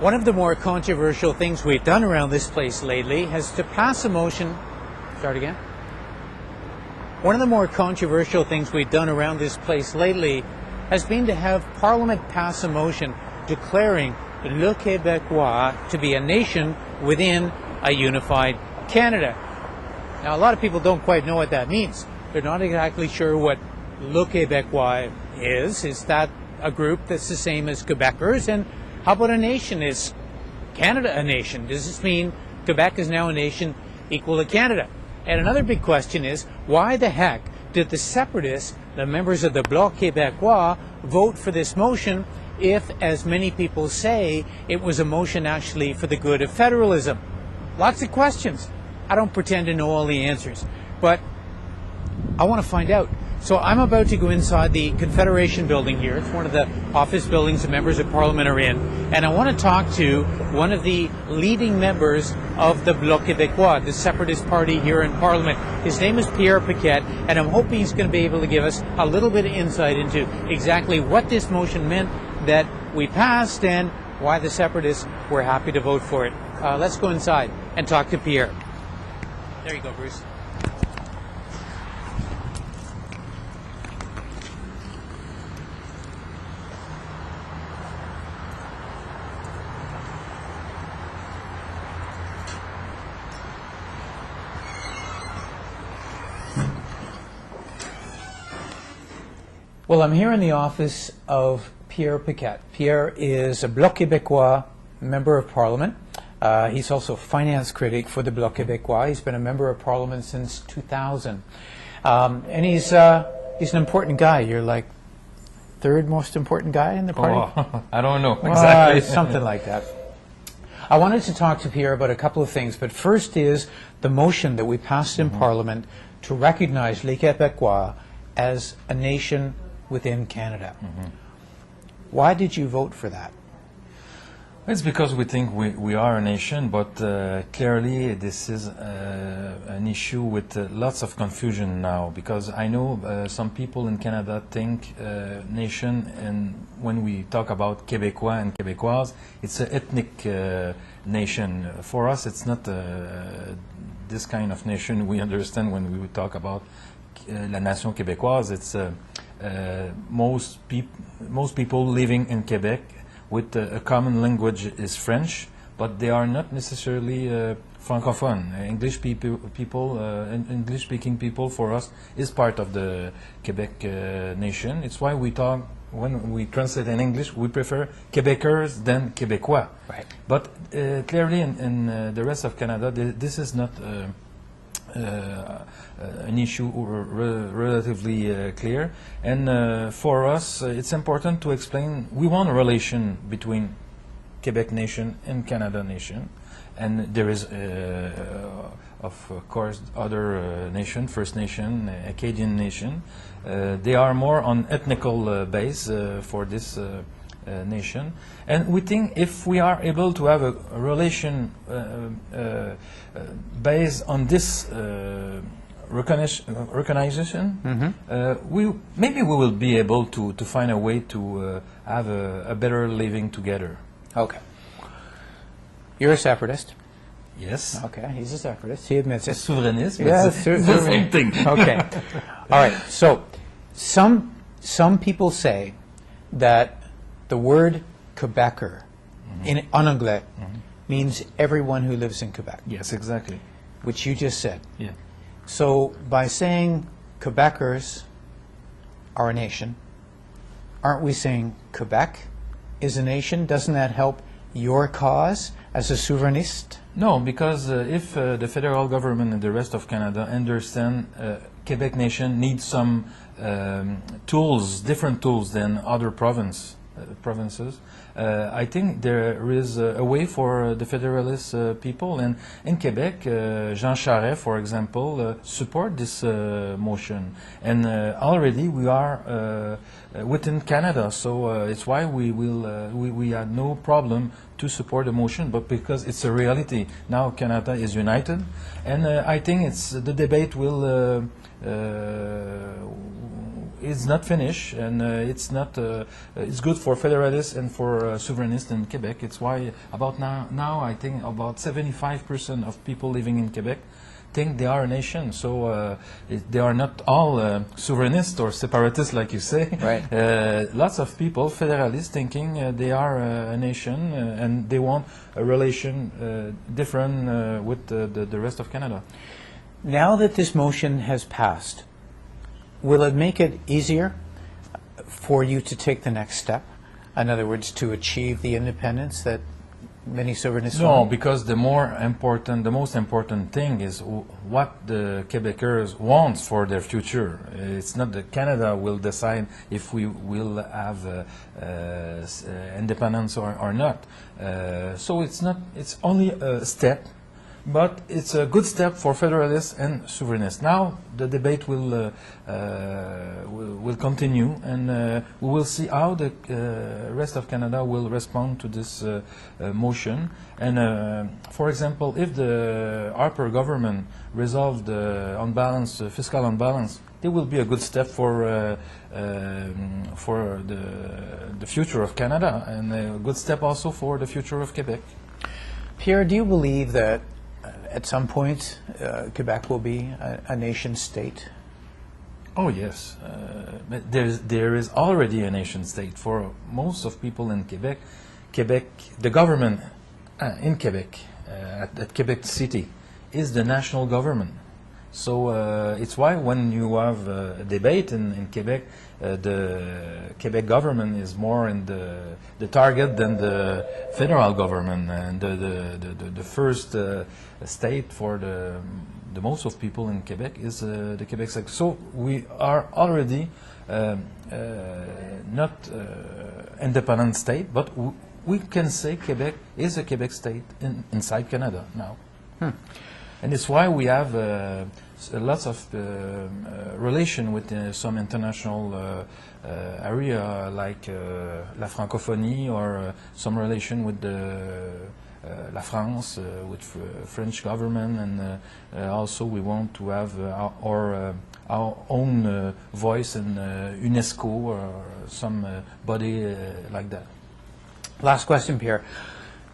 One of the more controversial things we've done around this place lately has to pass a motion. Start again. One of the more controversial things we've done around this place lately has been to have Parliament pass a motion declaring Le Quebecois to be a nation within a unified Canada. Now, a lot of people don't quite know what that means. They're not exactly sure what Le Quebecois is. Is that a group that's the same as Quebecers? And how about a nation? Is Canada a nation? Does this mean Quebec is now a nation equal to Canada? And another big question is, why the heck did the separatists, the members of the Bloc Québécois, vote for this motion if, as many people say, it was a motion actually for the good of federalism? Lots of questions. I don't pretend to know all the answers, but I want to find out. So I'm about to go inside the Confederation building here. It's one of the office buildings the members of Parliament are in. And I want to talk to one of the leading members of the Bloc Québécois, the separatist party here in Parliament. His name is Pierre Paquette, and I'm hoping he's going to be able to give us a little bit of insight into exactly what this motion meant that we passed and why the separatists were happy to vote for it. Let's go inside and talk to Pierre. There you go, Bruce. Well, I'm here in the office of Pierre Paquette. Pierre is a Bloc Québécois member of Parliament. He's also a finance critic for the Bloc Québécois. He's been a member of Parliament since 2000. And he's an important guy. You're like third most important guy in the party? Oh, I don't know exactly. Something like that. I wanted to talk to Pierre about a couple of things, but first is the motion that we passed in Parliament to recognize les Québécois as a nation within Canada. Why did you vote for that? It's because we think we are a nation, but clearly this is an issue with lots of confusion now, because I know some people in Canada think nation, and when we talk about Québécois and Québécoises, it's an ethnic nation. For us, it's not this kind of nation we understand when we talk about la nation québécoise. It's most people living in Quebec with a common language is French, but they are not necessarily francophone. English-speaking people for us is part of the Quebec nation. It's why we talk, when we translate in English, we prefer Quebecers than Québécois. Right. But clearly in the rest of Canada, this is not an issue relatively clear, and for us it's important to explain we want a relation between Quebec nation and Canada nation, and there is of course other nation, First Nation, Acadian nation. They are more on ethnical base for this nation, and we think if we are able to have a relation based on this recognition, maybe we will be able to find a way to have a better living together. Okay. You're a separatist. Yes. Okay, he's a separatist. He admits it. Souverainist, but Yeah, it's the same thing. Okay. All right. So some people say that the word Quebecer en anglais means everyone who lives in Quebec. Yes, exactly. Which you just said. Yeah. So by saying Quebecers are a nation, aren't we saying Quebec is a nation? Doesn't that help your cause as a souverainist? No, because if the federal government and the rest of Canada understand Quebec nation needs some tools, different tools than other provinces, I think there is a way for the federalist people, and in Quebec, Jean Charest, for example, support this motion, and already we are within Canada, so it's why we had no problem to support the motion, but because it's a reality now, Canada is united, and I think the debate will it's not finished, and it's not. It's good for federalists and for souverainists in Quebec. It's why about now I think about 75% of people living in Quebec think they are a nation. So they are not all souverainists or separatists, like you say. Right. Lots of people, federalists, thinking they are a nation and they want a relation different with the rest of Canada. Now that this motion has passed, will it make it easier for you to take the next step? In other words, to achieve the independence that many sovereignists No, want? because the most important thing is what the Quebecers want for their future. It's not that Canada will decide if we will have independence or not. So it's only a step. But it's a good step for federalists and souverainists. Now the debate will continue, and we will see how the rest of Canada will respond to this motion. And for example, if the Harper government resolved the fiscal unbalance, it will be a good step for the future of Canada, and a good step also for the future of Quebec. Pierre, do you believe that at some point Quebec will be a nation state? Oh yes, but there is already a nation state for most of people in Quebec. The government in Quebec, at Quebec City, is the national government. So it's why when you have a debate in Quebec, the Quebec government is more in the target than the federal government, and the first state for the most of people in Quebec is the Quebec state. So we are already not independent state, but we can say Quebec is a Quebec state inside Canada now. And it's why we have lots of relation with some international area like la francophonie, or some relation with la France, with French government, and also we want to have our own voice in UNESCO or some body like that. Last question, Pierre.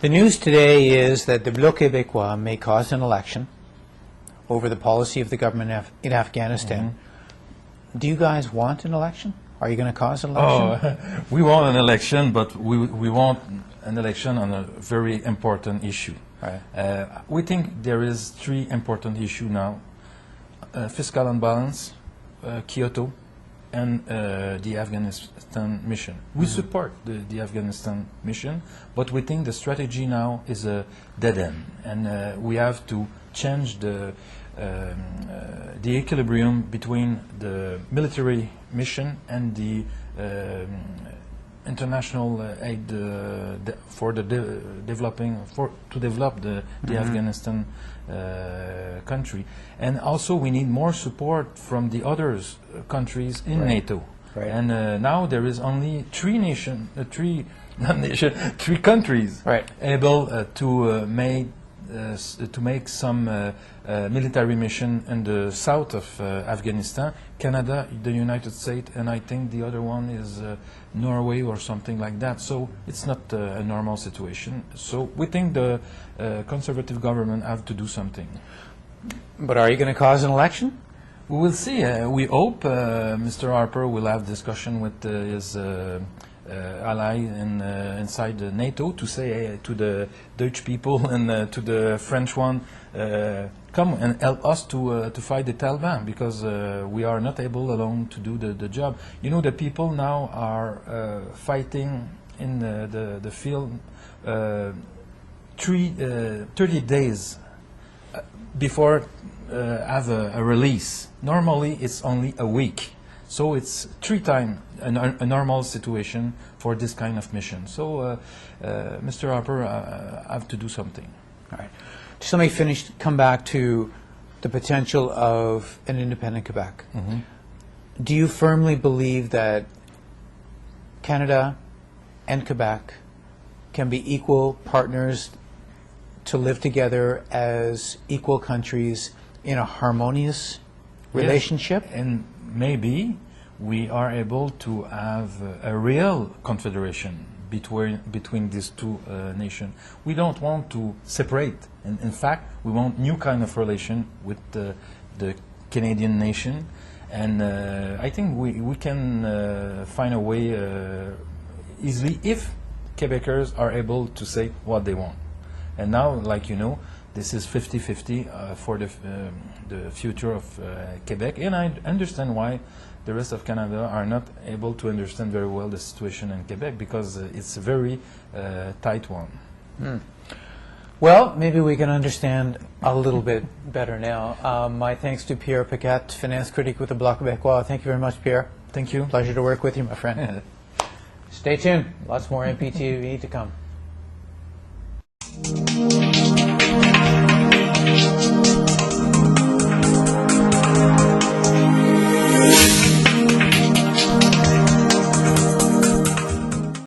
The news today is that the Bloc Québécois may cause an election over the policy of the government in Afghanistan. Do you guys want an election? Are you going to cause an election? Oh, we want an election, but we want an election on a very important issue. Right. We think there is three important issues now: fiscal unbalance, Kyoto, and the Afghanistan mission. We support the Afghanistan mission, but we think the strategy now is a dead end, and we have to change the equilibrium between the military mission and the international aid for the to develop the Afghanistan country. And also we need more support from the other countries in NATO. Right. And now there is only three countries able to make some military mission in the south of Afghanistan: Canada, the United States, and I think the other one is Norway or something like that. So it's not a normal situation. So we think the conservative government have to do something. But are you going to cause an election? We will see. We hope Mr. Harper will have discussion with his ally inside NATO to say to the Dutch people and to the French one, come and help us to fight the Taliban, because we are not able alone to do the job. You know, the people now are fighting in the field 30 days before have a release. Normally it's only a week. So it's 3 times a normal situation for this kind of mission. So Mr. Harper have to do something. All right. Just let me come back to the potential of an independent Quebec. Do you firmly believe that Canada and Quebec can be equal partners to live together as equal countries in a harmonious relationship? And maybe we are able to have a real confederation between these two nations. We don't want to separate. In fact, we want new kind of relation with the Canadian nation, and I think we can find a way easily if Quebecers are able to say what they want. And now, like you know, this is 50-50 for the future of Quebec, and I understand why the rest of Canada are not able to understand very well the situation in Quebec, because it's a very tight one. Well, maybe we can understand a little bit better now. My thanks to Pierre Paquette, finance critic with the Bloc Quebecois. Thank you very much, Pierre. Thank you. Pleasure to work with you, my friend. Stay tuned. Lots more MPtv to come.